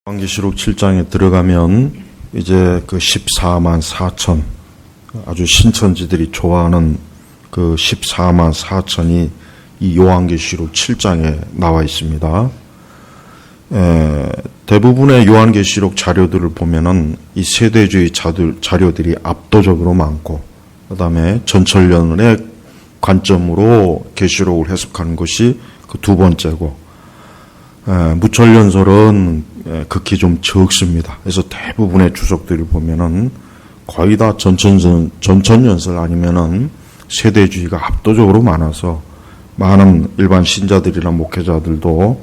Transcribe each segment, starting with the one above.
요한계시록 7장에 들어가면 이제 그 14만 4천 아주 신천지들이 좋아하는 그 14만 4천이 이 요한계시록 7장에 나와 있습니다. 대부분의 요한계시록 자료들을 보면은 이 세대주의 자료들이 압도적으로 많고, 그 다음에 전천년의 관점으로 계시록을 해석하는 것이 그 두 번째고, 무천년설은 극히 좀 적습니다. 그래서 대부분의 주석들을 보면은 거의 다 전천년설 아니면은 세대주의가 압도적으로 많아서 많은 일반 신자들이나 목회자들도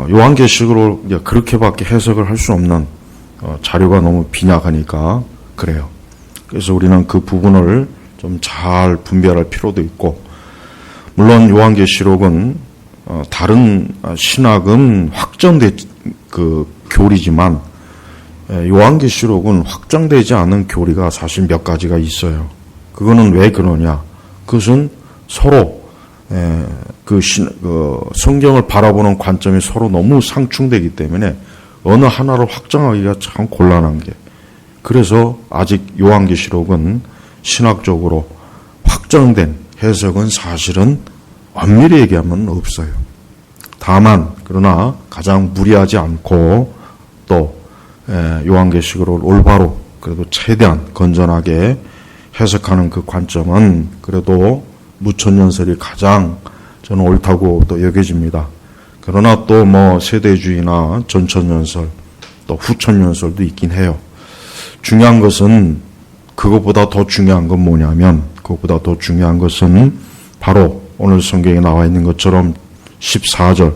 요한계시록을 그렇게밖에 해석을 할 수 없는 자료가 너무 빈약하니까 그래요. 그래서 우리는 그 부분을 좀 잘 분별할 필요도 있고, 물론 요한계시록은 다른 신학은 확정된 그 교리지만 요한계시록은 확정되지 않은 교리가 사실 몇 가지가 있어요. 그거는 왜 그러냐? 그것은 서로 그 성경을 바라보는 관점이 서로 너무 상충되기 때문에 어느 하나를 확정하기가 참 곤란한 게, 그래서 아직 요한계시록은 신학적으로 확정된 해석은 사실은 엄밀히 얘기하면 없어요. 다만 그러나 가장 무리하지 않고 또 요한계시록을 올바로 그래도 최대한 건전하게 해석하는 그 관점은 그래도 무천년설이 가장 저는 옳다고 또 여겨집니다. 그러나 또 뭐 세대주의나 전천년설 또 후천년설도 있긴 해요. 중요한 것은 그것보다 더 중요한 건 뭐냐면, 그것보다 더 중요한 것은 바로 오늘 성경에 나와 있는 것처럼 14절,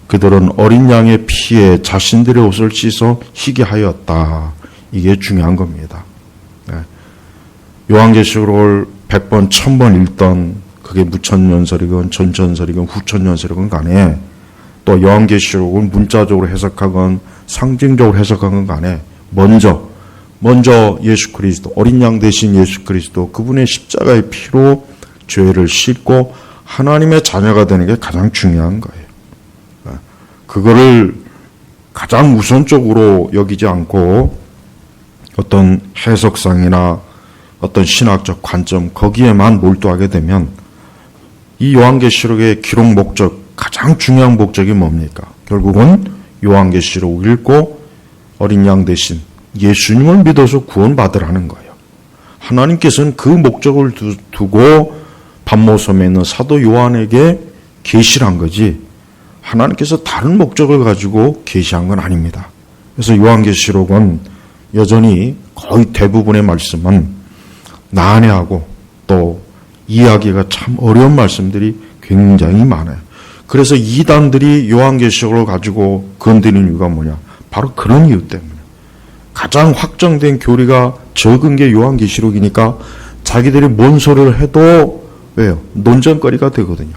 그들은 어린 양의 피에 자신들의 옷을 씻어 희게 하였다. 이게 중요한 겁니다. 요한계시록을 100번, 1000번 읽던 그게 무천년설이건 전천설이건 후천년설이건 간에, 또 요한계시록을 문자적으로 해석하건 상징적으로 해석하건 간에 먼저 예수 그리스도, 어린 양 대신 예수 그리스도, 그분의 십자가의 피로 죄를 씻고 하나님의 자녀가 되는 게 가장 중요한 거예요. 그거를 가장 우선적으로 여기지 않고 어떤 해석상이나 어떤 신학적 관점 거기에만 몰두하게 되면 이 요한계시록의 기록 목적, 가장 중요한 목적이 뭡니까? 결국은 요한계시록을 읽고 어린 양 대신 예수님을 믿어서 구원받으라는 거예요. 하나님께서는 그 목적을 두고 반모섬에 있는 사도 요한에게 계시를 한 거지, 하나님께서 다른 목적을 가지고 계시한 건 아닙니다. 그래서 요한계시록은 여전히 거의 대부분의 말씀은 난해하고 또 이해하기가 참 어려운 말씀들이 굉장히 많아요. 그래서 이단들이 요한계시록을 가지고 건드리는 이유가 뭐냐? 바로 그런 이유 때문에. 가장 확정된 교리가 적은 게 요한계시록이니까 자기들이 뭔 소리를 해도 왜요? 논쟁거리가 되거든요.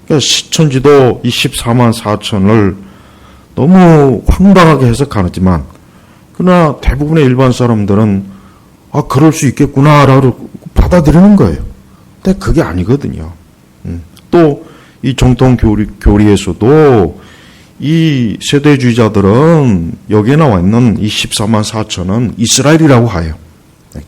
그러니까 시천지도 이 14만 4천을 너무 황당하게 해석하지만, 그러나 대부분의 일반 사람들은 그럴 수 있겠구나라고 받아들이는 거예요. 근데 그게 아니거든요. 또 이 정통 교리에서도 이 세대주의자들은 여기에 나와 있는 이 14만 4천은 이스라엘이라고 해요.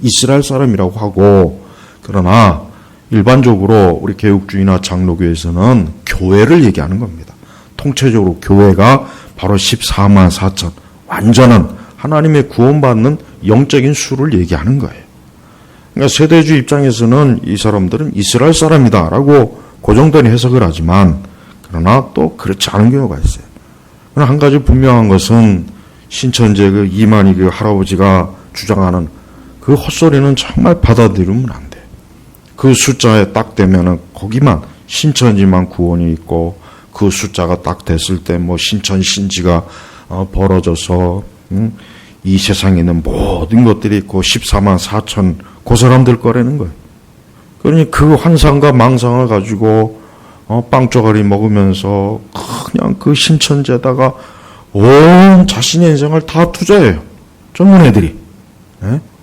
이스라엘 사람이라고 하고, 그러나 일반적으로 우리 개혁주의나 장로교에서는 교회를 얘기하는 겁니다. 통체적으로 교회가 바로 14만 4천, 완전한 하나님의 구원받는 영적인 수를 얘기하는 거예요. 그러니까 세대주의 입장에서는 이 사람들은 이스라엘 사람이다라고 고정된 해석을 하지만, 그러나 또 그렇지 않은 경우가 있어요. 그러나 한 가지 분명한 것은 신천지의 그 이만희 그 할아버지가 주장하는 그 헛소리는 정말 받아들이면 안 돼. 그 숫자에 딱 되면은 거기만 신천지만 구원이 있고, 그 숫자가 딱 됐을 때 뭐 신천 신지가 벌어져서 이 세상에 있는 모든 것들이 있고 14만 4천 그 사람들 거라는 거예요. 그러니 그 환상과 망상을 가지고 빵조가리 먹으면서 그냥 그 신천지에다가 온 자신의 인생을 다 투자해요. 젊은 애들이.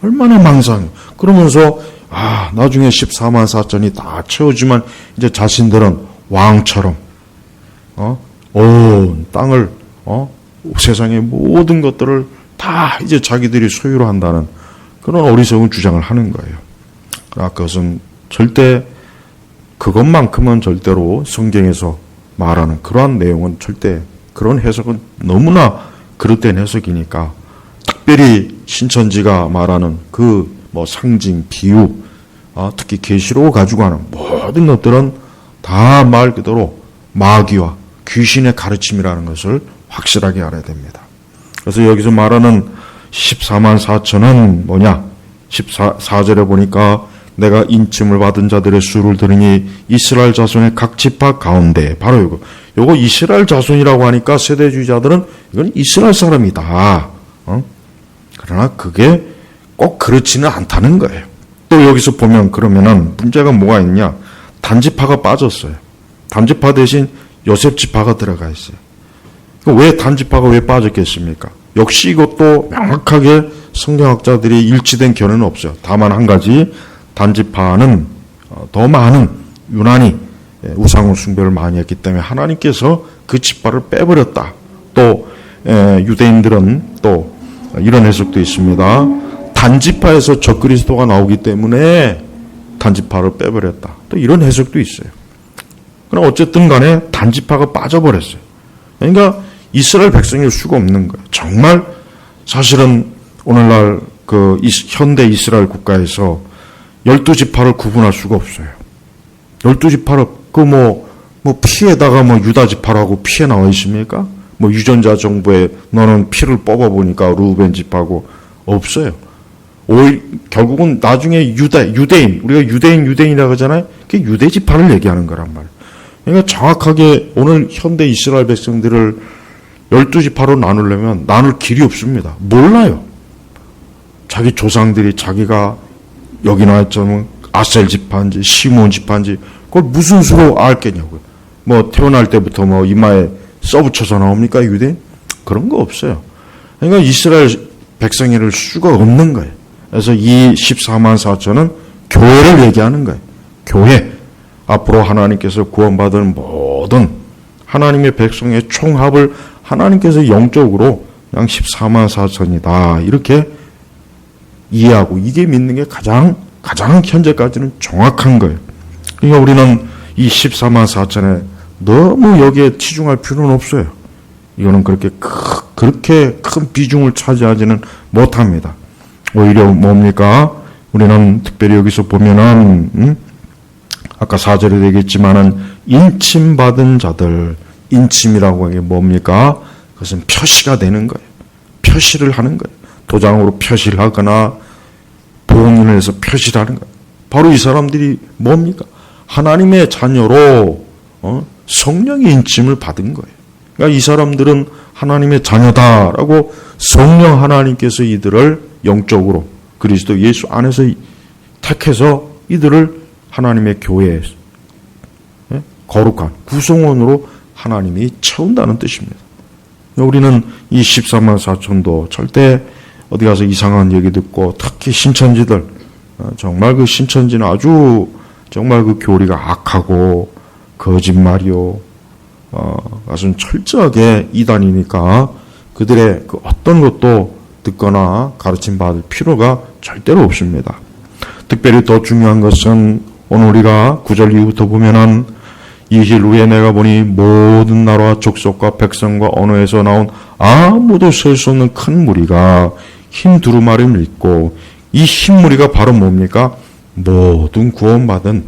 얼마나 망상해. 그러면서 나중에 14만 4천이 다 채워지면 이제 자신들은 왕처럼 온 땅을 세상의 모든 것들을 다 이제 자기들이 소유로 한다는 그런 어리석은 주장을 하는 거예요. 그러나 그것은 절대 그것만큼은 절대로 성경에서 말하는 그러한 내용은 절대 그런 해석은 너무나 그릇된 해석이니까 특별히 신천지가 말하는 그 상징, 비유, 특히 계시로 가지고 하는 모든 것들은 다 말 그대로 마귀와 귀신의 가르침이라는 것을 확실하게 알아야 됩니다. 그래서 여기서 말하는 14만 4천은 뭐냐? 14절에 보니까 내가 인침을 받은 자들의 수를 들으니 이스라엘 자손의 각 지파 가운데 바로 요거 이스라엘 자손이라고 하니까 세대주의자들은 이건 이스라엘 사람이다. 그러나 그게 꼭 그렇지는 않다는 거예요. 또 여기서 보면 그러면은 문제가 뭐가 있냐? 단지파가 빠졌어요. 단지파 대신 요셉 지파가 들어가 있어요. 왜 단지파가 왜 빠졌겠습니까? 역시 이것도 명확하게 성경학자들이 일치된 견해는 없어요. 다만 한 가지, 단지파는 더 많은 유난히 우상 숭배를 많이 했기 때문에 하나님께서 그 지파를 빼버렸다. 또 유대인들은 또 이런 해석도 있습니다. 단지파에서 적그리스도가 나오기 때문에 단지파를 빼버렸다. 또 이런 해석도 있어요. 그러나 어쨌든 간에 단지파가 빠져버렸어요. 그러니까 이스라엘 백성일 수가 없는 거예요. 정말 사실은 오늘날 그 현대 이스라엘 국가에서 12지파를 구분할 수가 없어요. 12지파를 피에다가 유다지파라고 피에 나와 있습니까? 유전자 정보에 너는 피를 뽑아보니까 루벤 지파고 없어요. 결국은 나중에 유대인, 우리가 유대인이라고 하잖아요. 그게 유대지파를 얘기하는 거란 말이에요. 그러니까 정확하게 오늘 현대 이스라엘 백성들을 12지파로 나누려면 나눌 길이 없습니다. 몰라요. 자기 조상들이 자기가 여기 나왔자면 아셀 지파인지 시몬 지파인지 그걸 무슨 수로 알겠냐고요. 태어날 때부터 이마에 써붙여서 나옵니까 유대인? 그런 거 없어요. 그러니까 이스라엘 백성이를 수가 없는 거예요. 그래서 이 14만 4천은 교회를 얘기하는 거예요. 교회. 앞으로 하나님께서 구원받을 모든 하나님의 백성의 총합을 하나님께서 영적으로 그냥 14만 4천이다. 이렇게 이해하고 이게 믿는 게 가장 현재까지는 정확한 거예요. 그러니까 우리는 이 14만 4천에 너무 여기에 치중할 필요는 없어요. 이거는 그렇게 큰 비중을 차지하지는 못합니다. 오히려 뭡니까? 우리는 특별히 여기서 보면은 아까 4절에 되겠지만은 인침받은 자들, 인침이라고 하는 게 뭡니까? 그것은 표시가 되는 거예요. 표시를 하는 거예요. 도장으로 표시를 하거나 봉인을 해서 표시를 하는 거예요. 바로 이 사람들이 뭡니까? 하나님의 자녀로 성령의 인침을 받은 거예요. 그러니까 이 사람들은 하나님의 자녀다라고 성령 하나님께서 이들을 영적으로 그리스도 예수 안에서 택해서 이들을 하나님의 교회에 거룩한 구성원으로 하나님이 채운다는 뜻입니다. 우리는 이 14만 4천도 절대 어디 가서 이상한 얘기 듣고 특히 신천지들 정말 그 신천지는 아주 정말 그 교리가 악하고 거짓말이요. 그것은 철저하게 이단이니까 그들의 그 어떤 것도 듣거나 가르침 받을 필요가 절대로 없습니다. 특별히 더 중요한 것은 오늘 우리가 9절 이후부터 보면은 이힐 후에 내가 보니 모든 나라와 족속과 백성과 언어에서 나온 아무도 셀 수 없는 큰 무리가 흰 두루마리를 입고 이 흰 무리가 바로 뭡니까? 모든 구원받은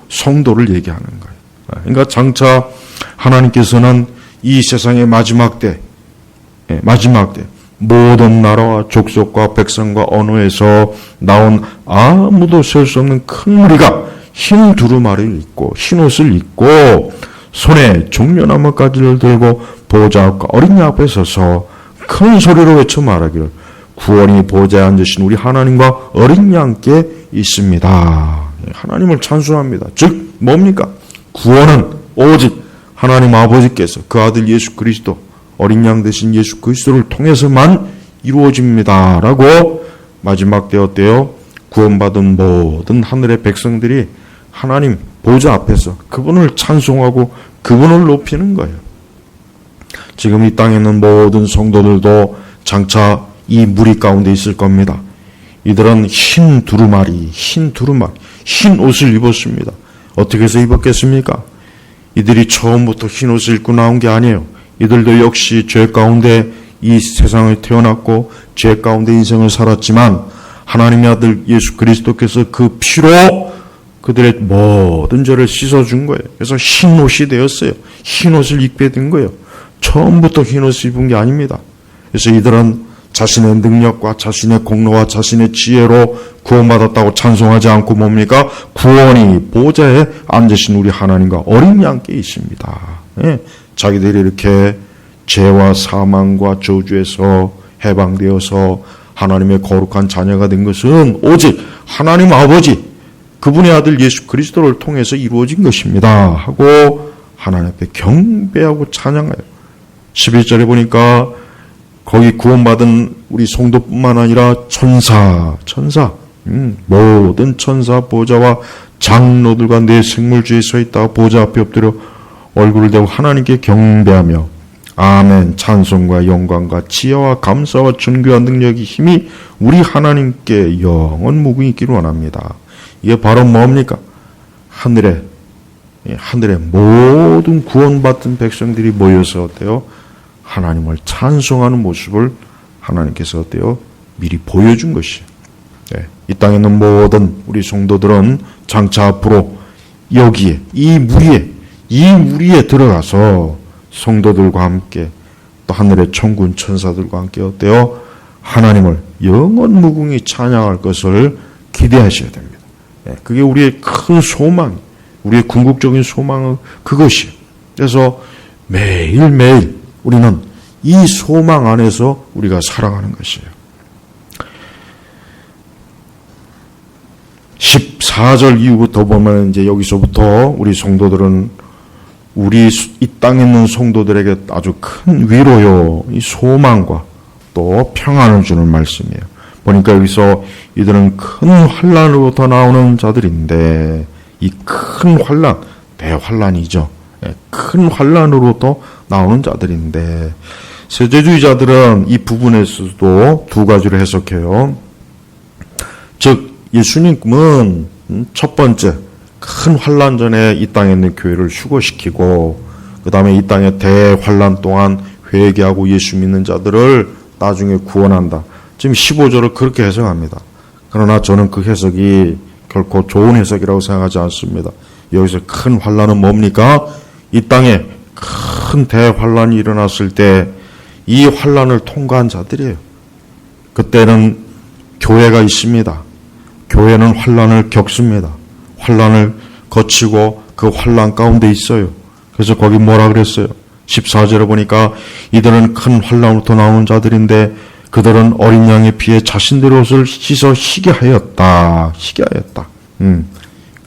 성도를 얘기하는 거예요. 그러니까 장차 하나님께서는 이 세상의 마지막 때 모든 나라와 족속과 백성과 언어에서 나온 아무도 셀 수 없는 큰 무리가 흰 두루마리를 입고 흰 옷을 입고 손에 종려나무가지를 들고 보좌 앞과 어린 양 앞에 서서 큰 소리로 외쳐 말하기를 구원이 보좌에 앉으신 우리 하나님과 어린 양께 있습니다. 하나님을 찬송합니다. 즉 뭡니까? 구원은 오직 하나님 아버지께서 그 아들 예수 그리스도 어린 양 되신 예수 그리스도를 통해서만 이루어집니다. 라고 마지막 때 어때요? 구원받은 모든 하늘의 백성들이 하나님 보좌 앞에서 그분을 찬송하고 그분을 높이는 거예요. 지금 이 땅에 있는 모든 성도들도 장차 이 무리 가운데 있을 겁니다. 이들은 흰 두루마리, 흰 옷을 입었습니다. 어떻게 해서 입었겠습니까? 이들이 처음부터 흰 옷을 입고 나온 게 아니에요. 이들도 역시 죄 가운데 이 세상에 태어났고 죄 가운데 인생을 살았지만 하나님의 아들 예수 그리스도께서 그 피로 그들의 모든 죄를 씻어준 거예요. 그래서 흰 옷이 되었어요. 흰 옷을 입게 된 거예요. 처음부터 흰 옷을 입은 게 아닙니다. 그래서 이들은 자신의 능력과 자신의 공로와 자신의 지혜로 구원받았다고 찬송하지 않고 뭡니까? 구원이 보좌에 앉으신 우리 하나님과 어린 양께 있습니다. 예, 자기들이 이렇게 죄와 사망과 저주에서 해방되어서 하나님의 거룩한 자녀가 된 것은 오직 하나님 아버지 그분의 아들 예수 그리스도를 통해서 이루어진 것입니다 하고 하나님 앞에 경배하고 찬양해요. 11절에 보니까 거기 구원받은 우리 성도뿐만 아니라 천사 모든 천사 보좌와 장로들과 내 생물주에 서 있다가 보좌 앞에 엎드려 얼굴을 대고 하나님께 경배하며 아멘 찬송과 영광과 지혜와 감사와 존귀와 능력이 힘이 우리 하나님께 영원 무궁히 있기를 원합니다. 이게 바로 뭡니까? 하늘에 모든 구원받은 백성들이 모여서 어때요? 하나님을 찬송하는 모습을 하나님께서 어때요? 미리 보여준 것이에요. 네, 이 땅에 있는 모든 우리 성도들은 장차 앞으로 여기에 이 무리에 들어가서 성도들과 함께 또 하늘의 천군 천사들과 함께 어때요? 하나님을 영원 무궁히 찬양할 것을 기대하셔야 됩니다. 네, 그게 우리의 큰 소망, 우리의 궁극적인 소망은 그것이에요. 그래서 매일매일 우리는 이 소망 안에서 우리가 살아가는 것이에요. 14절 이후부터 보면 이제 여기서부터 우리 성도들은 우리 이 땅에 있는 성도들에게 아주 큰 위로요, 이 소망과 또 평안을 주는 말씀이에요. 보니까 여기서 이들은 큰 환난으로부터 나오는 자들인데 이 큰 환난, 대환난이죠. 큰 환난으로부터 나오는 자들인데 세대주의자들은 이 부분에서도 두 가지로 해석해요. 즉 예수님은 첫 번째 큰 환난 전에 이 땅에 있는 교회를 휴거시키고 그 다음에 이 땅의 대환난 동안 회개하고 예수 믿는 자들을 나중에 구원한다. 지금 15절을 그렇게 해석합니다. 그러나 저는 그 해석이 결코 좋은 해석이라고 생각하지 않습니다. 여기서 큰 환난은 뭡니까? 이 땅에 큰 대환난이 일어났을 때 이 환난을 통과한 자들이에요. 그때는 교회가 있습니다. 교회는 환난을 겪습니다. 환난을 거치고 그 환난 가운데 있어요. 그래서 거기 뭐라 그랬어요? 14절에 보니까 이들은 큰 환난으로부터 나오는 자들인데 그들은 어린 양의 피에 자신들의 옷을 씻어 희게 하였다.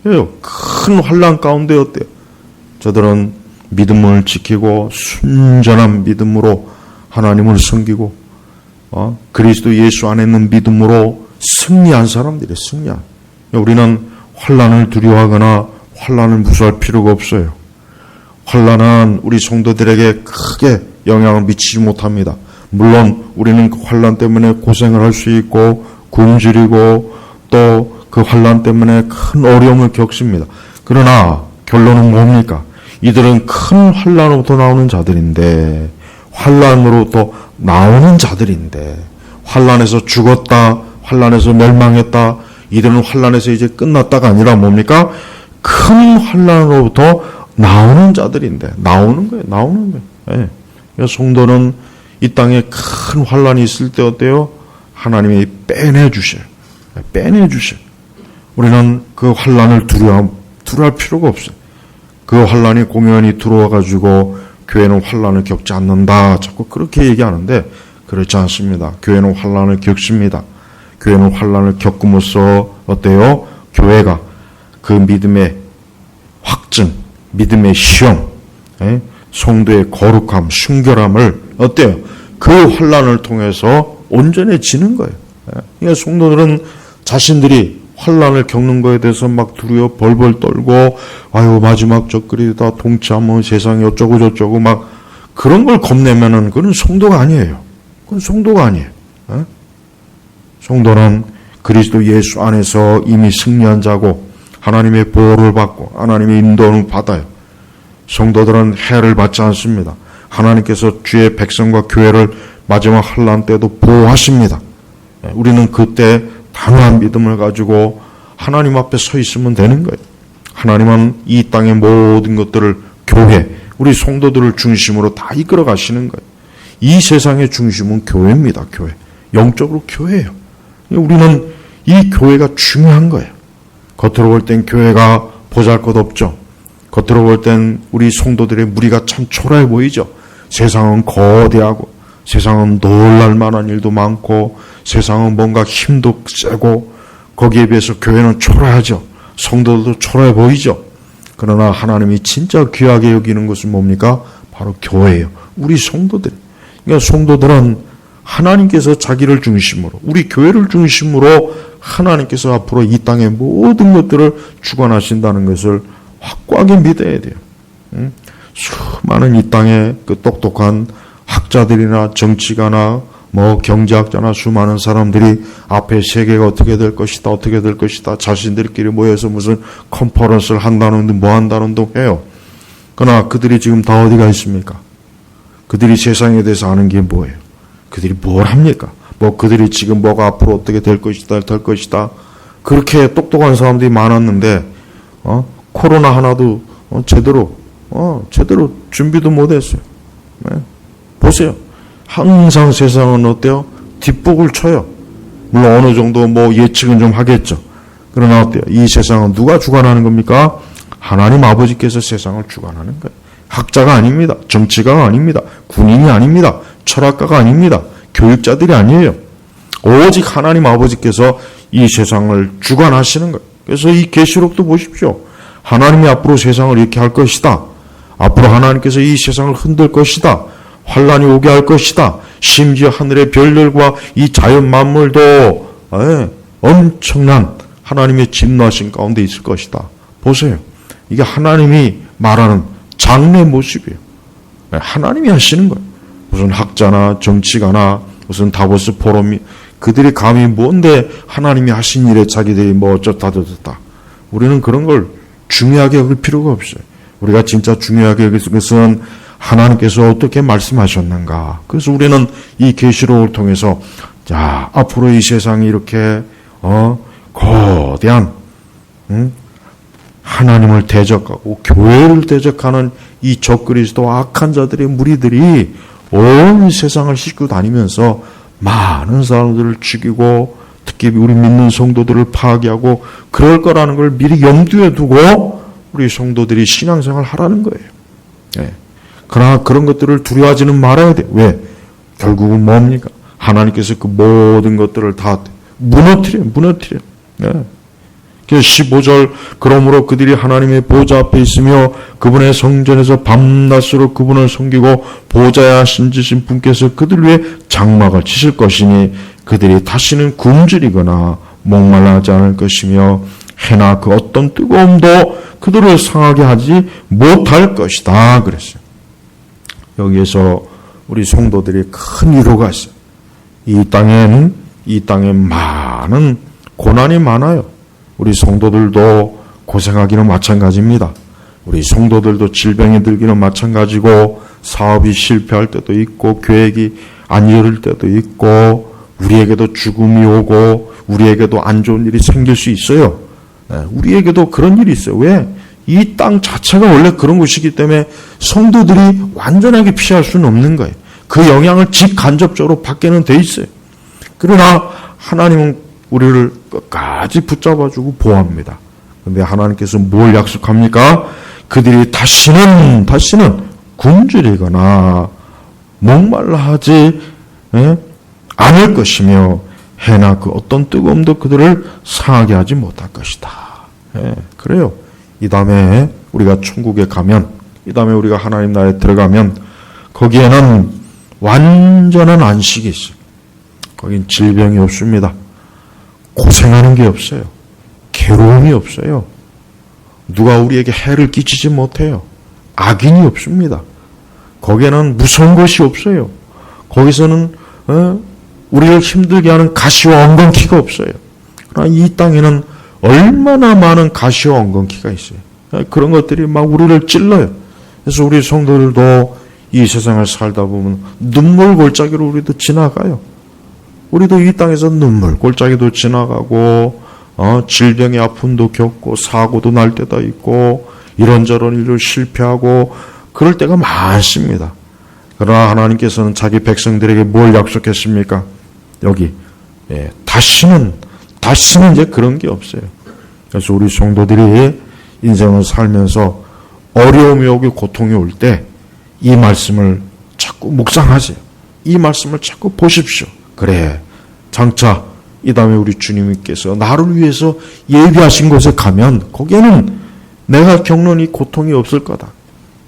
그래요. 큰 환난 가운데 어때요? 저들은 믿음을 지키고 순전한 믿음으로 하나님을 섬기고 그리스도 예수 안에 있는 믿음으로 승리한 사람들이에요. 승리한. 우리는 환난을 두려워하거나 환난을 무서워할 필요가 없어요. 환난은 우리 성도들에게 크게 영향을 미치지 못합니다. 물론 우리는 그 환난 때문에 고생을 할 수 있고 굶주리고 또 그 환난 때문에 큰 어려움을 겪습니다. 그러나 결론은 뭡니까? 이들은 큰 환난으로부터 나오는 자들인데 환난으로부터 나오는 자들인데 환난에서 죽었다, 환난에서 멸망했다, 이들은 환난에서 이제 끝났다가 아니라 뭡니까? 큰 환난으로부터 나오는 자들인데 나오는 거예요. 예. 그래서 성도는 이 땅에 큰 환난이 있을 때 어때요? 하나님이 빼내주셔요. 우리는 그 환난을 두려워할 필요가 없어요. 그 환난이 공연히 들어와가지고 교회는 환난을 겪지 않는다. 자꾸 그렇게 얘기하는데 그렇지 않습니다. 교회는 환난을 겪습니다. 교회는 환난을 겪음으로써 어때요? 교회가 그 믿음의 확증, 믿음의 시험, 성도의 거룩함, 순결함을 어때요? 그 환난을 통해서 온전해지는 거예요. 그러니까 성도들은 자신들이 환난을 겪는 거에 대해서 막 두려워 벌벌 떨고 아유 마지막 적그리다 통치하면 세상이 어쩌고 저쩌고 막 그런 걸 겁내면은 그건 성도가 아니에요. 그건 성도가 아니에요. 성도는 그리스도 예수 안에서 이미 승리한 자고 하나님의 보호를 받고 하나님의 인도를 받아요. 성도들은 해를 받지 않습니다. 하나님께서 주의 백성과 교회를 마지막 환난 때도 보호하십니다. 우리는 그때 단호한 믿음을 가지고 하나님 앞에 서 있으면 되는 거예요. 하나님은 이 땅의 모든 것들을 교회, 우리 성도들을 중심으로 다 이끌어 가시는 거예요. 이 세상의 중심은 교회입니다. 교회. 영적으로 교회예요. 우리는 이 교회가 중요한 거예요. 겉으로 볼 땐 교회가 보잘것없죠. 겉으로 볼 땐 우리 성도들의 무리가 참 초라해 보이죠. 세상은 거대하고 세상은 놀랄 만한 일도 많고 세상은 뭔가 힘도 세고 거기에 비해서 교회는 초라하죠. 성도들도 초라해 보이죠. 그러나 하나님이 진짜 귀하게 여기는 것은 뭡니까? 바로 교회예요. 우리 성도들. 그러니까 성도들은 하나님께서 자기를 중심으로 우리 교회를 중심으로 하나님께서 앞으로 이 땅의 모든 것들을 주관하신다는 것을 확고하게 믿어야 돼요. 수많은 이 땅의 그 똑똑한 학자들이나 정치가나 뭐 경제학자나 수많은 사람들이 앞에 세계가 어떻게 될 것이다, 어떻게 될 것이다, 자신들끼리 모여서 무슨 컨퍼런스를 한다는 둥, 뭐 한다는 둥 해요. 그러나 그들이 지금 다 어디가 있습니까? 그들이 세상에 대해서 아는 게 뭐예요? 그들이 뭘 합니까? 뭐 그들이 지금 뭐가 앞으로 어떻게 될 것이다, 될 것이다. 그렇게 똑똑한 사람들이 많았는데, 코로나 하나도 제대로 준비도 못했어요. 네. 보세요. 항상 세상은 어때요? 뒷북을 쳐요. 물론 어느 정도 뭐 예측은 좀 하겠죠. 그러나 어때요? 이 세상은 누가 주관하는 겁니까? 하나님 아버지께서 세상을 주관하는 거예요. 학자가 아닙니다. 정치가가 아닙니다. 군인이 아닙니다. 철학가가 아닙니다. 교육자들이 아니에요. 오직 하나님 아버지께서 이 세상을 주관하시는 거예요. 그래서 이 계시록도 보십시오. 하나님이 앞으로 세상을 이렇게 할 것이다. 앞으로 하나님께서 이 세상을 흔들 것이다. 환란이 오게 할 것이다. 심지어 하늘의 별들과 이 자연 만물도 엄청난 하나님의 진노하신 가운데 있을 것이다. 보세요. 이게 하나님이 말하는 장래 모습이에요. 하나님이 하시는 거예요. 무슨 학자나 정치가나 무슨 다보스 포럼이 그들이 감히 뭔데 하나님이 하신 일에 자기들이 뭐 어쩌다 저쩌다. 우리는 그런 걸 중요하게 여길 필요가 없어요. 우리가 진짜 중요하게 여길 것은 하나님께서 어떻게 말씀하셨는가. 그래서 우리는 이 계시록을 통해서 자 앞으로 이 세상이 이렇게 거대한 하나님을 대적하고 교회를 대적하는 이 적그리스도 악한 자들의 무리들이 온 세상을 싣고 다니면서 많은 사람들을 죽이고 특히 우리 믿는 성도들을 파괴하고 그럴 거라는 걸 미리 염두에 두고 우리 성도들이 신앙생활을 하라는 거예요. 네. 그러나 그런 것들을 두려워하지는 말아야 돼요. 왜? 결국은 뭡니까? 하나님께서 그 모든 것들을 다 무너뜨려요. 네. 그래서 15절 그러므로 그들이 하나님의 보좌 앞에 있으며 그분의 성전에서 밤낮으로 그분을 섬기고 보좌에 앉으신 분께서 그들 위해 장막을 치실 것이니 그들이 다시는 굶주리거나 목말라하지 않을 것이며 해나 그 어떤 뜨거움도 그들을 상하게 하지 못할 것이다 그랬어요. 여기에서 우리 성도들이 큰 위로가 있어요. 이 땅에 많은 고난이 많아요. 우리 성도들도 고생하기는 마찬가지입니다. 우리 성도들도 질병이 들기는 마찬가지고 사업이 실패할 때도 있고 계획이 안 이룰 때도 있고 우리에게도 죽음이 오고 우리에게도 안 좋은 일이 생길 수 있어요. 우리에게도 그런 일이 있어요. 왜? 이 땅 자체가 원래 그런 곳이기 때문에 성도들이 완전하게 피할 수는 없는 거예요. 그 영향을 직간접적으로 받게는 돼 있어요. 그러나 하나님은 우리를 끝까지 붙잡아주고 보호합니다. 그런데 하나님께서 뭘 약속합니까? 그들이 다시는 굶주리거나 목말라 하지 않을 것이며 해나 그 어떤 뜨거움도 그들을 상하게 하지 못할 것이다. 그래요. 이 다음에 우리가 천국에 가면, 이 다음에 우리가 하나님 나라에 들어가면 거기에는 완전한 안식이 있어요. 거긴 질병이 없습니다. 고생하는 게 없어요. 괴로움이 없어요. 누가 우리에게 해를 끼치지 못해요. 악인이 없습니다. 거기에는 무서운 것이 없어요. 거기서는 우리를 힘들게 하는 가시와 엉겅퀴가 없어요. 그러나 이 땅에는 얼마나 많은 가시와 엉겅퀴가 있어요. 그런 것들이 막 우리를 찔러요. 그래서 우리 성도들도 이 세상을 살다 보면 눈물 골짜기로 우리도 지나가요. 우리도 이 땅에서 눈물 골짜기도 지나가고 질병의 아픔도 겪고 사고도 날 때도 있고 이런저런 일을 실패하고 그럴 때가 많습니다. 그러나 하나님께서는 자기 백성들에게 뭘 약속했습니까? 여기 다시는 이제 그런 게 없어요. 그래서 우리 성도들이 인생을 살면서 어려움이 오고 고통이 올 때 이 말씀을 자꾸 묵상하세요. 이 말씀을 자꾸 보십시오. 그래, 장차 이 다음에 우리 주님께서 나를 위해서 예비하신 곳에 가면 거기에는 내가 겪는 이 고통이 없을 거다.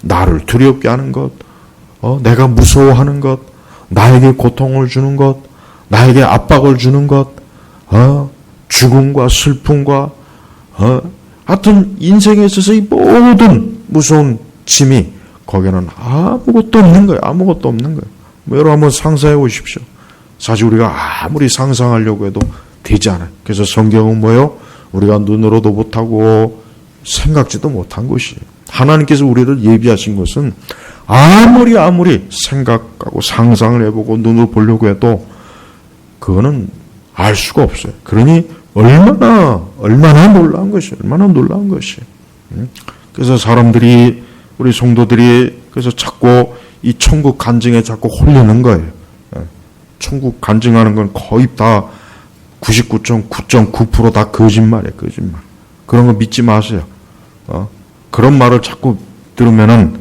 나를 두렵게 하는 것, 내가 무서워하는 것, 나에게 고통을 주는 것, 나에게 압박을 주는 것, 죽음과 슬픔과 하여튼 인생에 있어서 이 모든 무서운 짐이 거기에는 아무것도 없는 거예요. 아무것도 없는 거예요. 여러분 한번 상상해 보십시오. 사실 우리가 아무리 상상하려고 해도 되지 않아요. 그래서 성경은 뭐예요? 우리가 눈으로도 못하고 생각지도 못한 것이에요. 하나님께서 우리를 예비하신 것은 아무리 생각하고 상상을 해보고 눈으로 보려고 해도 그거는 알 수가 없어요. 그러니 얼마나 놀라운 것이에요. 얼마나 놀라운 것이에요. 그래서 사람들이 우리 성도들이 그래서 자꾸 이 천국 간증에 자꾸 홀리는 거예요. 천국 간증하는 건 거의 다 99.9% 다 거짓말이에요. 거짓말. 그런 거 믿지 마세요. 그런 말을 자꾸 들으면은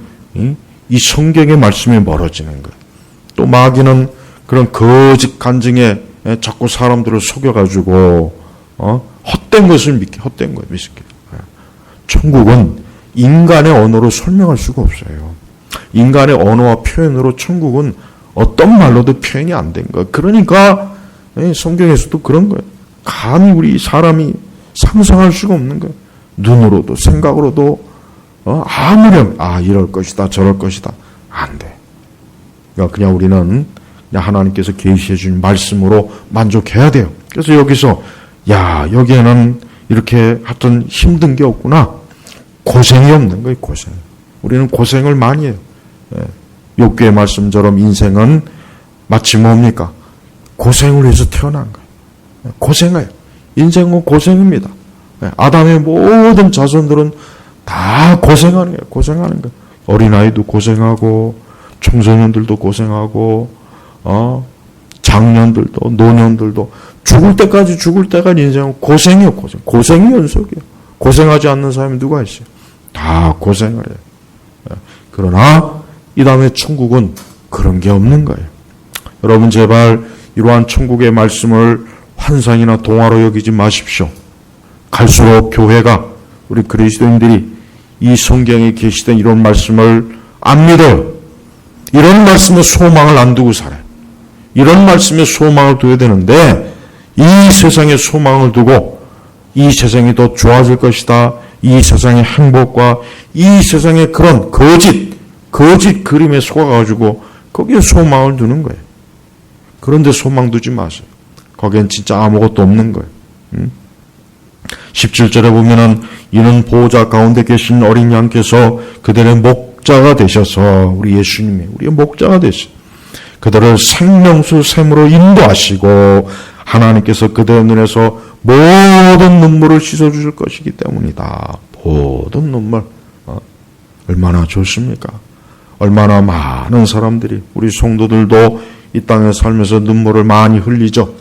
이 성경의 말씀이 멀어지는 거예요. 또 마귀는 그런 거짓 간증에 자꾸 사람들을 속여가지고 헛된 것을 헛된 거예요. 믿게. 천국은 인간의 언어로 설명할 수가 없어요. 인간의 언어와 표현으로 천국은 어떤 말로도 표현이 안 된 거예요. 그러니까 성경에서도 그런 거예요. 감히 우리 사람이 상상할 수가 없는 거예요. 눈으로도 생각으로도 아무렴 이럴 것이다 저럴 것이다 안 돼. 그러니까 그냥 우리는 그냥 하나님께서 계시해 준 말씀으로 만족해야 돼요. 그래서 여기서 여기에는 이렇게 하여튼 힘든 게 없구나. 고생이 없는 거예요. 고생. 우리는 고생을 많이 해요. 욥기의 말씀처럼 인생은 마치 뭡니까? 고생을 위해서 태어난 거예요. 고생해요. 인생은 고생입니다. 아담의 모든 자손들은 다 고생하는 거예요. 고생하는 거예요. 어린아이도 고생하고 청소년들도 고생하고 장년들도 노년들도 죽을 때까지 인생은 고생이에요. 고생이 연속이에요. 고생하지 않는 사람이 누가 있어요? 다 고생을 해요. 그러나 이 다음에 천국은 그런 게 없는 거예요. 여러분 제발 이러한 천국의 말씀을 환상이나 동화로 여기지 마십시오. 갈수록 교회가 우리 그리스도인들이 이 성경에 계시된 이런 말씀을 안 믿어요. 이런 말씀에 소망을 안 두고 살아요. 이런 말씀에 소망을 둬야 되는데 이 세상에 소망을 두고 이 세상이 더 좋아질 것이다. 이 세상의 행복과 이 세상의 그런 거짓 그림에 속아가지고 거기에 소망을 두는 거예요. 그런데 소망 두지 마세요. 거기엔 진짜 아무것도 없는 거예요. 17절에 보면은 이는 보호자 가운데 계신 어린 양께서 그들의 목자가 되셔서 우리 예수님이 우리의 목자가 되셔 그들을 생명수 샘으로 인도하시고 하나님께서 그들의 눈에서 모든 눈물을 씻어주실 것이기 때문이다. 모든 눈물. 얼마나 좋습니까? 얼마나 많은 사람들이 우리 성도들도 이 땅에 살면서 눈물을 많이 흘리죠.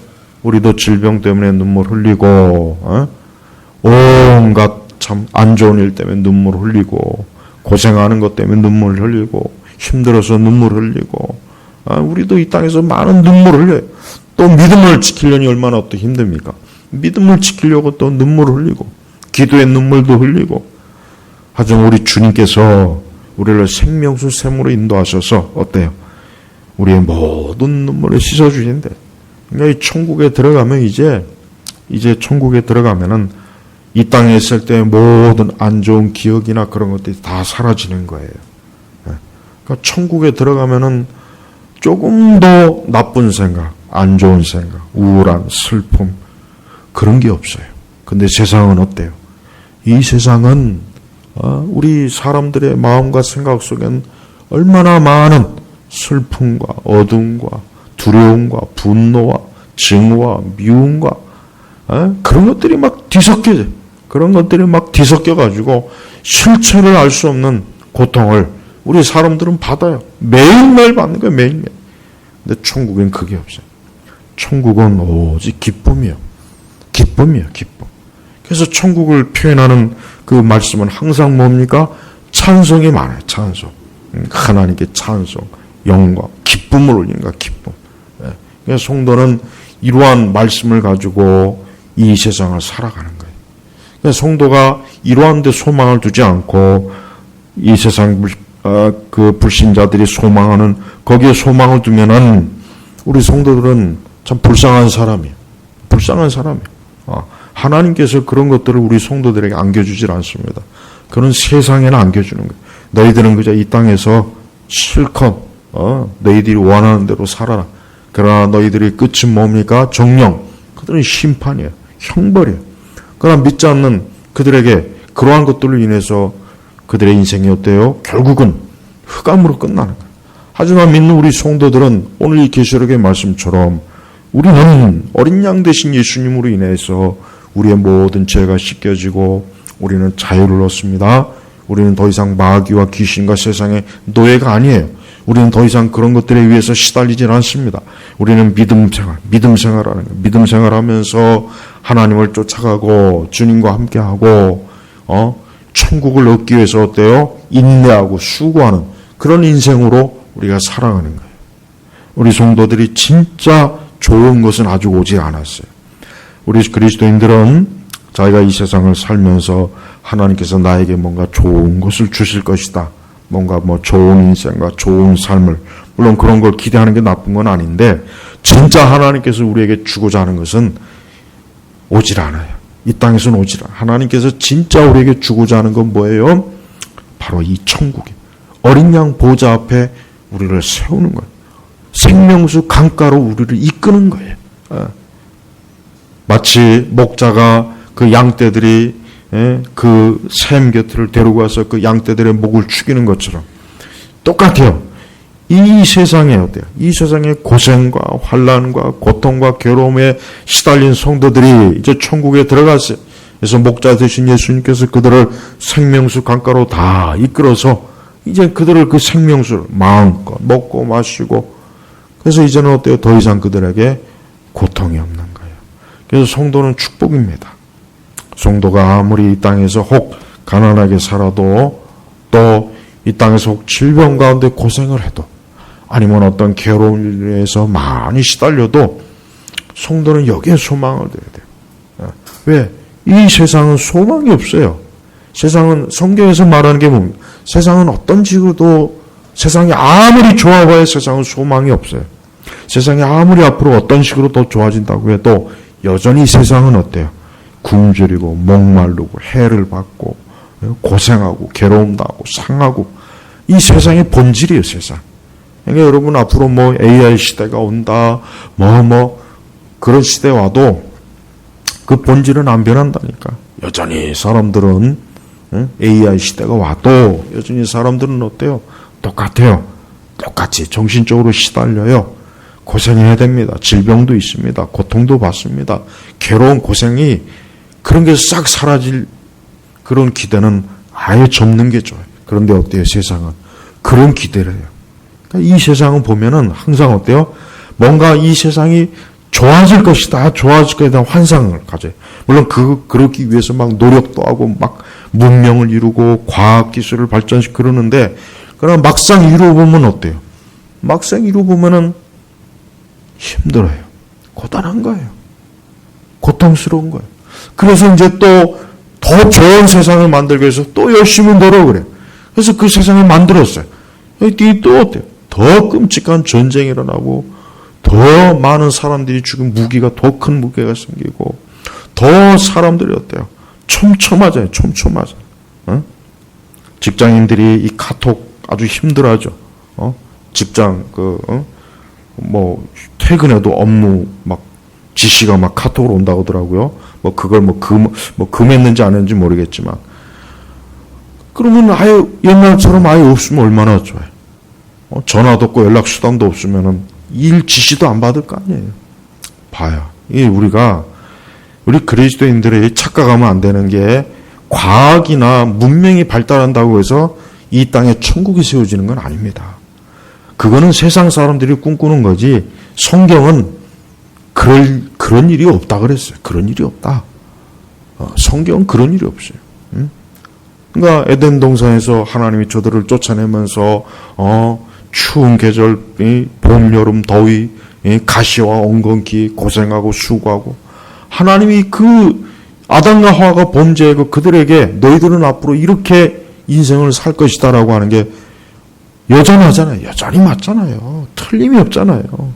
우리도 질병 때문에 눈물 흘리고 온갖 참 안 좋은 일 때문에 눈물 흘리고 고생하는 것 때문에 눈물 흘리고 힘들어서 눈물 흘리고 우리도 이 땅에서 많은 눈물을 흘려요. 또 믿음을 지키려니 얼마나 또 힘듭니까? 믿음을 지키려고 또 눈물을 흘리고 기도의 눈물도 흘리고 하지만 우리 주님께서 우리를 생명수 샘으로 인도하셔서 어때요? 우리의 모든 눈물을 씻어주신대. 그러니까 이 천국에 들어가면 이제 천국에 들어가면은 이 땅에 있을 때 모든 안 좋은 기억이나 그런 것들이 다 사라지는 거예요. 그러니까 천국에 들어가면은 조금 더 나쁜 생각, 안 좋은 생각, 우울한 슬픔 그런 게 없어요. 근데 세상은 어때요? 이 세상은 우리 사람들의 마음과 생각 속엔 얼마나 많은 슬픔과 어둠과 두려움과 분노와 증오와 미움과 그런 것들이 막 뒤섞여져. 그런 것들이 막 뒤섞여가지고 실체를 알 수 없는 고통을 우리 사람들은 받아요. 매일매일 받는 거예요. 매일매일. 근데 천국엔 그게 없어요. 천국은 오직 기쁨이에요. 기쁨이에요. 기쁨. 그래서 천국을 표현하는 그 말씀은 항상 뭡니까? 찬송이 많아요. 찬송. 하나님께 찬송, 영광, 기쁨을 올리는 거야. 기쁨. 그래서 성도는 이러한 말씀을 가지고 이 세상을 살아가는 거예요. 그래서 성도가 이러한 데 소망을 두지 않고 이 세상 그 불신자들이 소망하는 거기에 소망을 두면은 우리 성도들은 참 불쌍한 사람이에요. 불쌍한 사람이에요. 하나님께서 그런 것들을 우리 성도들에게 안겨주질 않습니다. 그런 세상에는 안겨주는 거예요. 너희들은 그저 이 땅에서 실컷 너희들이 원하는 대로 살아라. 그러나 너희들의 끝은 뭡니까? 정령. 그들은 심판이에요. 형벌이에요. 그러나 믿지 않는 그들에게 그러한 것들로 인해서 그들의 인생이 어때요? 결국은 흑암으로 끝나는 거예요. 하지만 믿는 우리 성도들은 오늘 이 계시록의 말씀처럼 우리는 어린 양 되신 예수님으로 인해서 우리의 모든 죄가 씻겨지고 우리는 자유를 얻습니다. 우리는 더 이상 마귀와 귀신과 세상의 노예가 아니에요. 우리는 더 이상 그런 것들에 의해서 시달리질 않습니다. 우리는 믿음 생활하는 거예요. 믿음 생활하면서 하나님을 쫓아가고 주님과 함께하고 천국을 얻기 위해서 어때요? 인내하고 수고하는 그런 인생으로 우리가 살아가는 거예요. 우리 성도들이 진짜 좋은 것은 아직 오지 않았어요. 우리 그리스도인들은 자기가 이 세상을 살면서 하나님께서 나에게 뭔가 좋은 것을 주실 것이다. 뭔가 좋은 인생과 좋은 삶을, 물론 그런 걸 기대하는 게 나쁜 건 아닌데 진짜 하나님께서 우리에게 주고자 하는 것은 오질 않아요. 이 땅에서는 오질 않아요. 하나님께서 진짜 우리에게 주고자 하는 건 뭐예요? 바로 이 천국이에요. 어린 양 보좌 앞에 우리를 세우는 거예요. 생명수 강가로 우리를 이끄는 거예요. 마치 목자가 그 양떼들이 그 샘 곁을 데리고 와서 그 양떼들의 목을 죽이는 것처럼 똑같아요. 이 세상에 어때요? 이 세상의 고생과 환난과 고통과 괴로움에 시달린 성도들이 이제 천국에 들어갔어요. 그래서 목자 되신 예수님께서 그들을 생명수 강가로 다 이끌어서 이제 그들을 그 생명수를 마음껏 먹고 마시고 그래서 이제는 어때요? 더 이상 그들에게 고통이 없는 거예요. 그래서 성도는 축복입니다. 성도가 아무리 이 땅에서 혹 가난하게 살아도 또 이 땅에서 혹 질병 가운데 고생을 해도 아니면 어떤 괴로운 일에서 많이 시달려도 성도는 여기에 소망을 둬야 돼요. 왜? 이 세상은 소망이 없어요. 세상은 성경에서 말하는 게 뭡니까? 세상은 어떤 식으로도 세상이 아무리 좋아봐야 세상은 소망이 없어요. 세상이 아무리 앞으로 어떤 식으로 더 좋아진다고 해도 여전히 세상은 어때요? 굶주리고 목마르고 해를 받고 고생하고 괴로움 당하고 상하고 이 세상의 본질이에요. 세상. 그러니까 여러분 앞으로 AI 시대가 온다 그런 시대 와도 그 본질은 안 변한다니까. 여전히 사람들은 AI 시대가 와도 여전히 사람들은 어때요? 똑같아요. 똑같이 정신적으로 시달려요. 고생해야 됩니다. 질병도 있습니다. 고통도 받습니다. 괴로운 고생이 그런 게 싹 사라질 그런 기대는 아예 접는 게 좋아요. 그런데 어때요? 세상은 그런 기대를 해요. 그러니까 이 세상은 보면은 항상 어때요? 뭔가 이 세상이 좋아질 것이다. 좋아질 것에 대한 환상을 가져요. 물론 그러기 위해서 막 노력도 하고 막 문명을 이루고 과학기술을 발전시키고 그러는데 그러나 막상 이루어보면 어때요? 막상 이루어보면은 힘들어요. 고단한 거예요. 고통스러운 거예요. 그래서 이제 또 더 좋은 세상을 만들기 위해서 또 열심히 노력을 해요. 그래서 그 세상을 만들었어요. 또 어때요? 더 끔찍한 전쟁이 일어나고 더 많은 사람들이 죽은 무기가 더 큰 무게가 생기고 더 사람들이 어때요? 촘촘하잖아요. 촘촘하잖아요. 직장인들이 이 카톡 아주 힘들어하죠. 직장 뭐 퇴근해도 업무 막 지시가 막 카톡으로 온다고 하더라고요. 뭐 그걸 금했는지 안 했는지 모르겠지만, 그러면 아예 옛날처럼 아예 없으면 얼마나 좋아요. 전화도 없고 연락 수단도 없으면은 일 지시도 안 받을 거 아니에요. 봐요. 이 우리 그리스도인들이 착각하면 안 되는 게, 과학이나 문명이 발달한다고 해서 이 땅에 천국이 세워지는 건 아닙니다. 그거는 세상 사람들이 꿈꾸는 거지, 성경은 그런 일이 없다 그랬어요. 그런 일이 없다. 성경은 그런 일이 없어요. 그러니까 에덴 동산에서 하나님이 저들을 쫓아내면서 추운 계절, 봄, 여름, 더위, 가시와 엉겅퀴, 고생하고 수고하고, 하나님이 아담과 하와가 범죄하고 그들에게 너희들은 앞으로 이렇게 인생을 살 것이다라고 하는 게 여전하잖아요. 여전히 맞잖아요. 틀림이 없잖아요.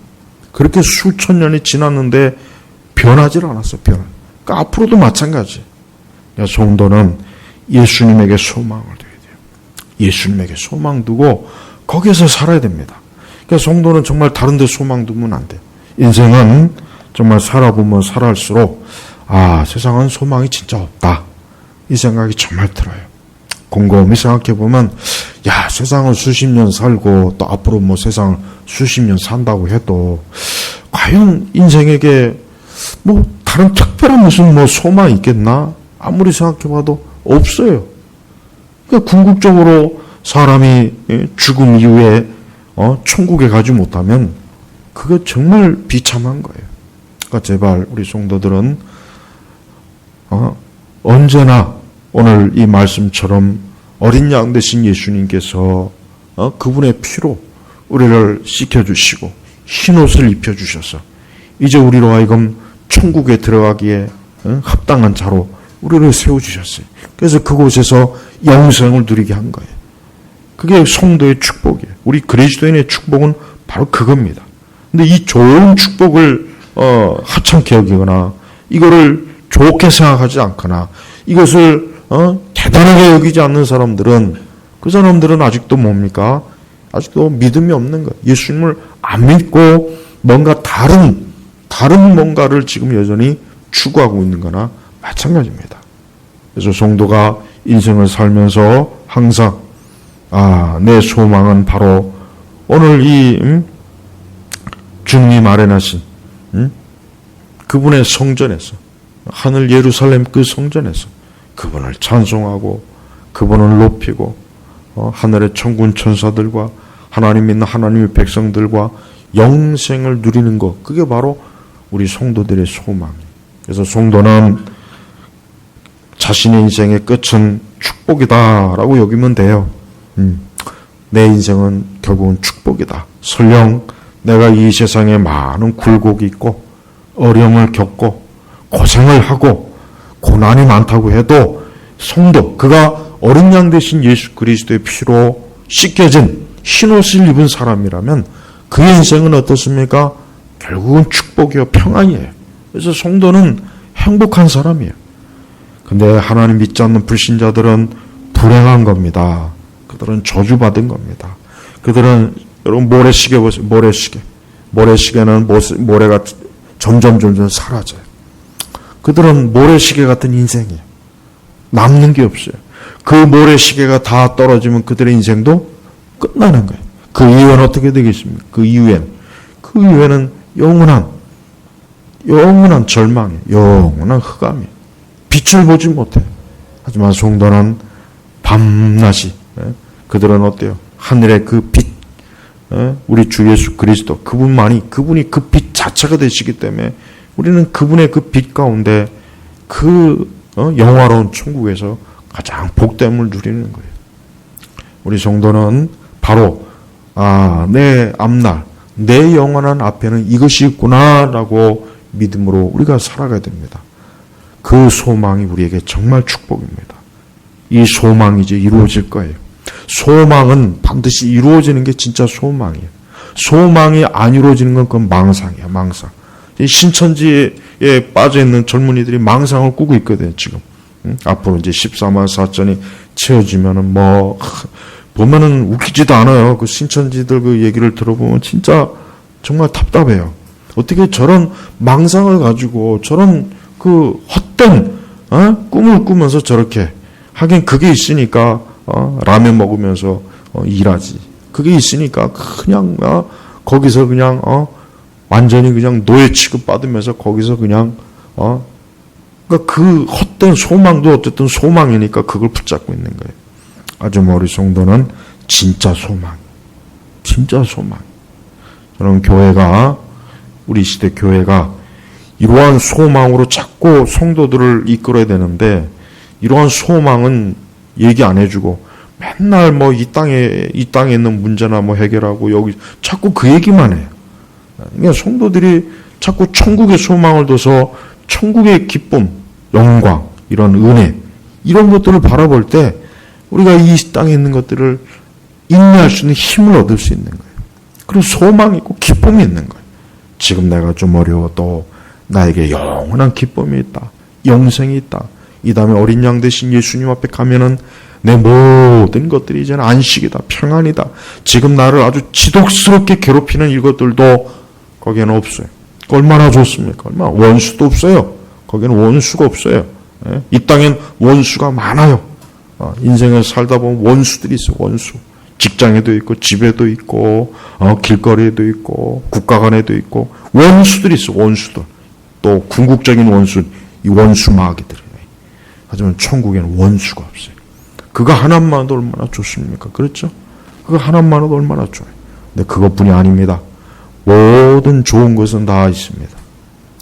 그렇게 수천 년이 지났는데 변하질 않았어요. 그러니까 앞으로도 마찬가지. 그러니까 성도는 예수님에게 소망을 둬야 돼요. 예수님에게 소망 두고 거기에서 살아야 됩니다. 그러니까 성도는 정말 다른 데 소망 두면 안 돼요. 인생은 정말 살아보면 살아갈수록 세상은 소망이 진짜 없다, 이 생각이 정말 들어요. 곰곰이 생각해보면 세상을 수십 년 살고 또 앞으로 뭐 세상을 수십 년 산다고 해도 과연 인생에게 뭐 다른 특별한 무슨 소망이 있겠나? 아무리 생각해봐도 없어요. 그러니까 궁극적으로 사람이 죽음 이후에 천국에 가지 못하면 그거 정말 비참한 거예요. 그러니까 제발 우리 성도들은 언제나 오늘 이 말씀처럼 어린 양 되신 예수님께서 그분의 피로 우리를 씻겨주시고 흰옷을 입혀주셔서 이제 우리로 하여금 천국에 들어가기에 합당한 자로 우리를 세워주셨어요. 그래서 그곳에서 영생을 누리게 한 거예요. 그게 성도의 축복이에요. 우리 그리스도인의 축복은 바로 그겁니다. 근데 이 좋은 축복을 하찮게 여기거나 이거를 좋게 생각하지 않거나 이것을 대단하게 여기지 않는 사람들은, 그 사람들은 아직도 뭡니까? 아직도 믿음이 없는 거예요. 예수님을 안 믿고 뭔가 다른 뭔가를 지금 여전히 추구하고 있는 거나 마찬가지입니다. 그래서 성도가 인생을 살면서 항상 내 소망은 바로 오늘 이 주님이 마련하신 그분의 성전에서, 하늘 예루살렘 그 성전에서 그분을 찬송하고 그분을 높이고 하늘의 천군 천사들과 하나님 믿는 하나님의 백성들과 영생을 누리는 것, 그게 바로 우리 성도들의 소망이에요. 그래서 성도는 자신의 인생의 끝은 축복이다라고 여기면 돼요. 내 인생은 결국은 축복이다. 설령 내가 이 세상에 많은 굴곡이 있고 어려움을 겪고 고생을 하고 고난이 많다고 해도 성도, 그가 어린 양 되신 예수 그리스도의 피로 씻겨진 흰옷을 입은 사람이라면 그의 인생은 어떻습니까? 결국은 축복이요, 평안이에요. 그래서 성도는 행복한 사람이에요. 근데 하나님 믿지 않는 불신자들은 불행한 겁니다. 그들은 저주받은 겁니다. 그들은, 여러분 모래시계 보세요. 모래시계는 모래가 점점 사라져요. 그들은 모래시계 같은 인생이에요. 남는 게 없어요. 그 모래시계가 다 떨어지면 그들의 인생도 끝나는 거예요. 그 이후에는 어떻게 되겠습니까? 그 이후에는 영원한 절망이에요. 영원한 흑암이에요. 빛을 보지 못해요. 하지만 성도는 밤낮이, 그들은 어때요? 하늘의 그 빛, 우리 주 예수 그리스도, 그분이 그 빛 자체가 되시기 때문에 우리는 그분의 그 빛 가운데 영화로운 천국에서 가장 복됨을 누리는 거예요. 우리 성도는 바로 내 앞날, 내 영원한 앞에는 이것이 있구나라고 믿음으로 우리가 살아가야 됩니다. 그 소망이 우리에게 정말 축복입니다. 이 소망이 이제 이루어질 거예요. 소망은 반드시 이루어지는 게 진짜 소망이에요. 소망이 안 이루어지는 건 그건 망상이에요. 망상. 신천지에 빠져있는 젊은이들이 망상을 꾸고 있거든요, 지금. 앞으로 이제 14만 4천이 채워지면은 보면은 웃기지도 않아요. 그 신천지들 그 얘기를 들어보면 진짜 정말 답답해요. 어떻게 저런 망상을 가지고 저런 그 헛된 꿈을 꾸면서 저렇게 하긴 그게 있으니까 라면 먹으면서 일하지. 그게 있으니까 그냥 거기서 그냥 완전히 그냥 노예 취급 받으면서 거기서 그냥 그러니까 그 헛된 소망도 어쨌든 소망이니까 그걸 붙잡고 있는 거예요. 아주 머리 성도는 진짜 소망, 진짜 소망. 저는 교회가 우리 시대 교회가 이러한 소망으로 자꾸 성도들을 이끌어야 되는데 이러한 소망은 얘기 안 해주고 맨날 뭐 이 땅에 있는 문제나 뭐 해결하고 여기 자꾸 그 얘기만 해요. 그러니까 성도들이 자꾸 천국의 소망을 둬서 천국의 기쁨, 영광, 이런 은혜 이런 것들을 바라볼 때 우리가 이 땅에 있는 것들을 인내할 수 있는 힘을 얻을 수 있는 거예요. 그리고 소망이 있고 기쁨이 있는 거예요. 지금 내가 좀 어려워도 나에게 영원한 기쁨이 있다. 영생이 있다. 이 다음에 어린 양 대신 예수님 앞에 가면은 내 모든 것들이 이제는 안식이다. 평안이다. 지금 나를 아주 지독스럽게 괴롭히는 이것들도 거기에는 없어요. 얼마나 좋습니까? 얼마나 원수도 없어요. 거기는 원수가 없어요. 이 땅엔 원수가 많아요. 인생을 살다 보면 원수들이 있어요. 원수. 직장에도 있고 집에도 있고 길거리에도 있고 국가 간에도 있고 원수들이 있어요. 원수들. 또 궁극적인 원수, 이 원수 마귀들이에요. 하지만 천국에는 원수가 없어요. 그거 하나만도 얼마나 좋습니까? 그렇죠? 그거 하나만도 얼마나 좋아요. 근데 그것뿐이 아닙니다. 모든 좋은 것은 다 있습니다.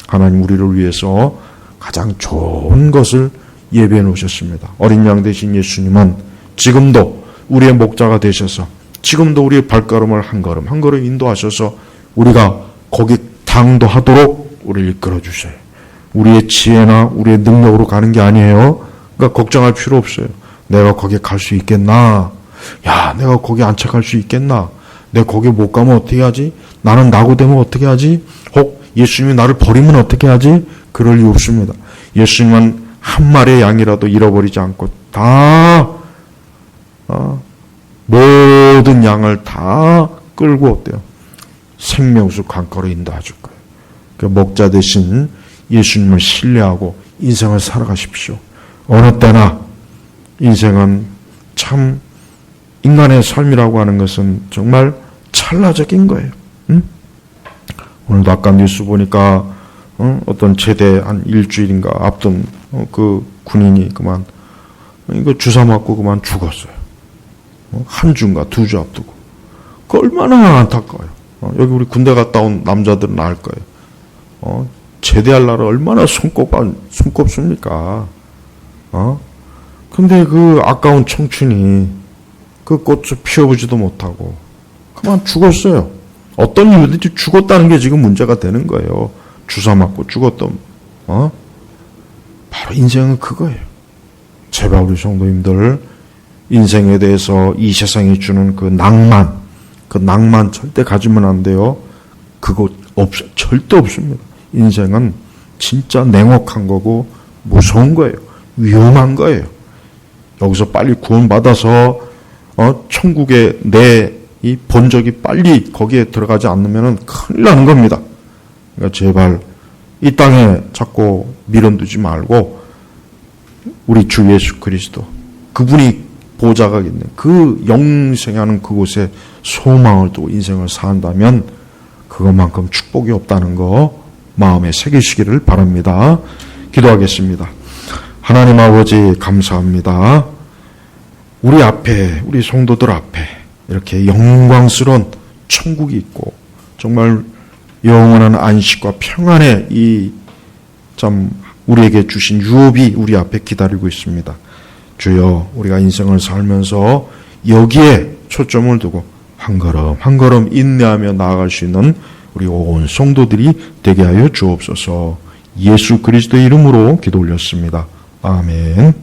하나님 우리를 위해서 가장 좋은 것을 예배해 놓으셨습니다. 어린 양 되신 예수님은 지금도 우리의 목자가 되셔서 지금도 우리의 발걸음을 한 걸음 한 걸음 인도하셔서 우리가 거기 당도하도록 우리를 이끌어 주셔요. 우리의 지혜나 우리의 능력으로 가는 게 아니에요. 그러니까 걱정할 필요 없어요. 내가 거기에 갈 수 있겠나? 야, 내가 거기 안착할 수 있겠나? 내가 거기 못 가면 어떻게 하지? 나는 낙오되면 어떻게 하지? 혹 예수님이 나를 버리면 어떻게 하지? 그럴 리 없습니다. 예수님은 한 마리의 양이라도 잃어버리지 않고 다 모든 양을 다 끌고 어때요? 생명수 강가로 인도해줄 거예요. 그 목자 대신 예수님을 신뢰하고 인생을 살아가십시오. 어느 때나 인생은 참 인간의 삶이라고 하는 것은 정말 찰나적인 거예요. 응? 오늘도 아까 뉴스 보니까 어떤 제대 한 일주일인가 앞둔 그 군인이 그만 이거 주사 맞고 그만 죽었어요. 한 주인가 두 주 앞두고. 그 얼마나 안타까워요. 여기 우리 군대 갔다 온 남자들은 알 거예요. 제대할 날은 얼마나 손꼽습니까? 근데 그 아까운 청춘이 그 꽃을 피워보지도 못하고 그만 죽었어요. 어떤 이유든지 죽었다는 게 지금 문제가 되는 거예요. 주사 맞고 죽었던, 바로 인생은 그거예요. 제발 우리 성도님들, 인생에 대해서 이 세상이 주는 그 낭만 절대 가지면 안 돼요. 그거 절대 없습니다. 인생은 진짜 냉혹한 거고, 무서운 거예요. 위험한 거예요. 여기서 빨리 구원받아서, 천국에 이 본적이 빨리 거기에 들어가지 않으면 큰일 나는 겁니다. 그러니까 제발 이 땅에 자꾸 밀어두지 말고 우리 주 예수 그리스도 그분이 보좌가 있는 그 영생하는 그곳에 소망을 두고 인생을 산다면 그것만큼 축복이 없다는 거 마음에 새기시기를 바랍니다. 기도하겠습니다. 하나님 아버지 감사합니다. 우리 앞에 우리 성도들 앞에 이렇게 영광스러운 천국이 있고 정말 영원한 안식과 평안의 이 참 우리에게 주신 유업이 우리 앞에 기다리고 있습니다. 주여 우리가 인생을 살면서 여기에 초점을 두고 한 걸음 한 걸음 인내하며 나아갈 수 있는 우리 온 성도들이 되게 하여 주옵소서. 예수 그리스도의 이름으로 기도 올렸습니다. 아멘.